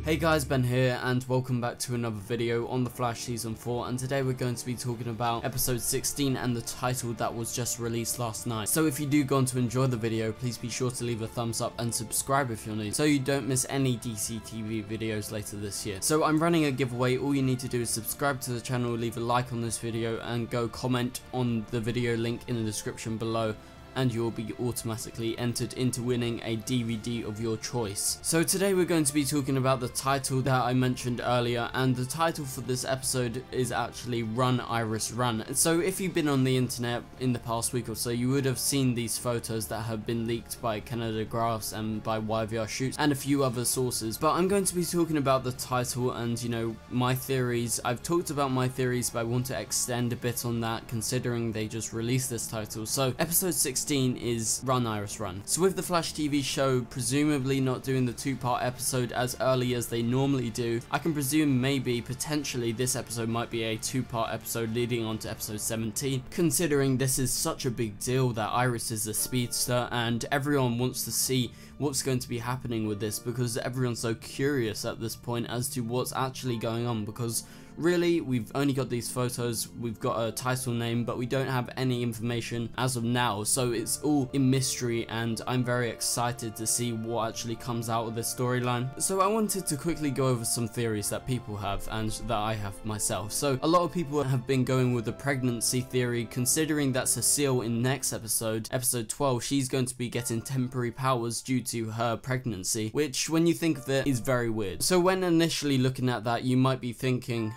Hey guys, Ben here and welcome back to another video on The Flash Season 4, and today we're going to be talking about episode 16 and the title that was just released last night. So if you do go on to enjoy the video, please be sure to leave a thumbs up and subscribe if you're new so you don't miss any DC TV videos later this year. So I'm running a giveaway. All you need to do is subscribe to the channel, leave a like on this video and go comment on the video link in the description below, and you'll be automatically entered into winning a DVD of your choice. So today we're going to be talking about the title that I mentioned earlier, and the title for this episode is actually Run Iris Run. So if you've been on the internet in the past week or so, you would have seen these photos that have been leaked by Canada Graphs and by YVR Shoots and a few other sources. But I'm going to be talking about the title and, you know, my theories. I've talked about my theories, but I want to extend a bit on that considering they just released this title. So episode 16 is Run Iris Run. So with the Flash TV show presumably not doing the two-part episode as early as they normally do, I can presume maybe potentially this episode might be a two-part episode leading on to episode 17, considering this is such a big deal that Iris is a speedster and everyone wants to see what's going to be happening with this because everyone's so curious at this point as to what's actually going on, because really we've only got these photos, we've got a title name, but we don't have any information as of now, so it's all in mystery and I'm very excited to see what actually comes out of this storyline. So I wanted to quickly go over some theories that people have and that I have myself. So a lot of people have been going with the pregnancy theory, considering that Cecile in next episode, episode 12, she's going to be getting temporary powers due to her pregnancy, which when you think of it is very weird. So when initially looking at that, you might be thinking,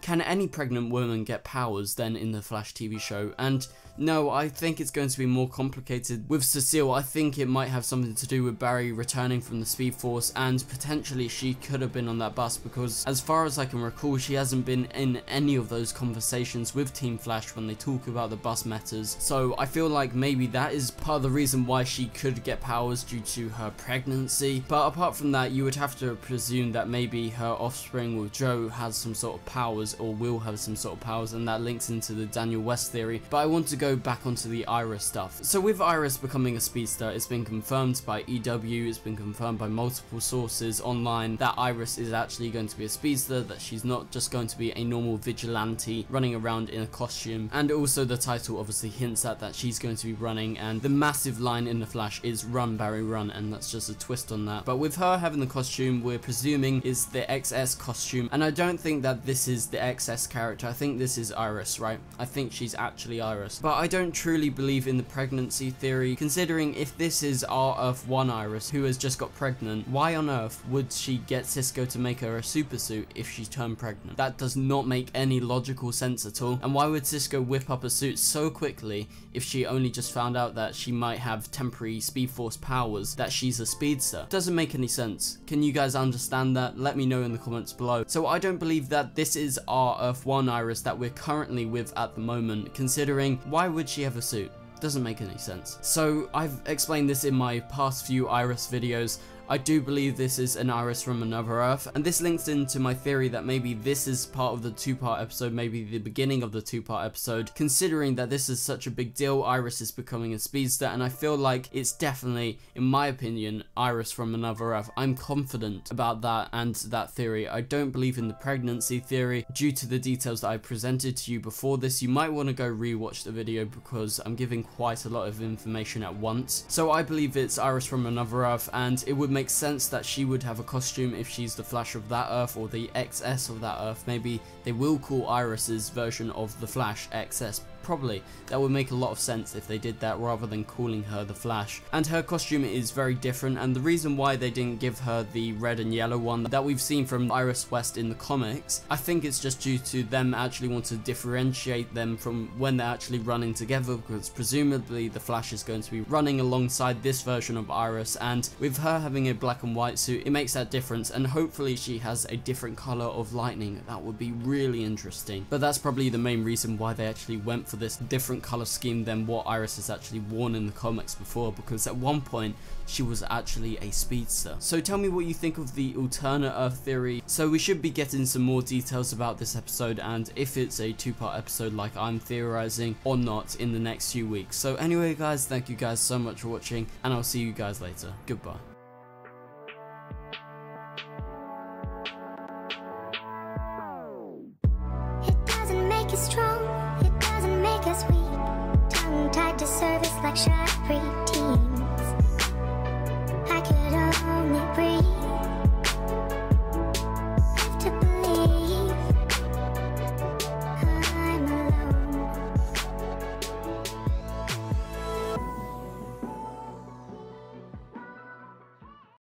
can any pregnant woman get powers then in the Flash TV show? And no, I think it's going to be more complicated with Cecile. I think it might have something to do with Barry returning from the Speed Force, and potentially she could have been on that bus, because as far as I can recall, she hasn't been in any of those conversations with Team Flash when they talk about the bus matters. So I feel like maybe that is part of the reason why she could get powers due to her pregnancy. But apart from that, you would have to presume that maybe her offspring with Joe has some sort of powers, or will have some sort of powers, and that links into the Daniel West theory. But I want to go back onto the Iris stuff. So with Iris becoming a speedster, it's been confirmed by EW, it's been confirmed by multiple sources online that Iris is actually going to be a speedster, that she's not just going to be a normal vigilante running around in a costume. And also the title obviously hints at that she's going to be running, and the massive line in the Flash is Run Barry Run, and that's just a twist on that. But with her having the costume, we're presuming is the XS costume, and I don't think that this is the XS character. I think this is Iris, right? I think she's actually Iris. But I don't truly believe in the pregnancy theory, considering if this is our Earth 1 Iris who has just got pregnant, why on earth would she get Cisco to make her a super suit if she turned pregnant? That does not make any logical sense at all. And why would Cisco whip up a suit so quickly if she only just found out that she might have temporary Speed Force powers, that she's a speedster? Doesn't make any sense. Can you guys understand that? Let me know in the comments below. So I don't believe that this is our Earth 1 Iris that we're currently with at the moment, considering why would she have a suit? Doesn't make any sense. So I've explained this in my past few Iris videos. I do believe this is an Iris from another Earth, and this links into my theory that maybe this is part of the two-part episode, maybe the beginning of the two-part episode, considering that this is such a big deal. Iris is becoming a speedster, and I feel like it's definitely, in my opinion, Iris from another Earth. I'm confident about that and that theory. I don't believe in the pregnancy theory due to the details that I presented to you before this. You might want to go rewatch the video because I'm giving quite a lot of information at once. So I believe it's Iris from another Earth, and it would make sense that she would have a costume if she's the Flash of that Earth, or the XS of that Earth. Maybe they will call Iris's version of the Flash XS. Probably. That would make a lot of sense if they did that rather than calling her the Flash. And her costume is very different, and the reason why they didn't give her the red and yellow one that we've seen from Iris West in the comics, I think it's just due to them actually want to differentiate them from when they're actually running together, because presumably the Flash is going to be running alongside this version of Iris, and with her having a black and white suit, it makes that difference, and hopefully she has a different color of lightning. That would be really interesting. But that's probably the main reason why they actually went for this different color scheme than what Iris has actually worn in the comics before, because at one point she was actually a speedster. So tell me what you think of the alternate Earth theory. So we should be getting some more details about this episode, and if it's a two-part episode like I'm theorizing or not, in the next few weeks. So anyway guys, thank you guys so much for watching, and I'll see you guys later. Goodbye.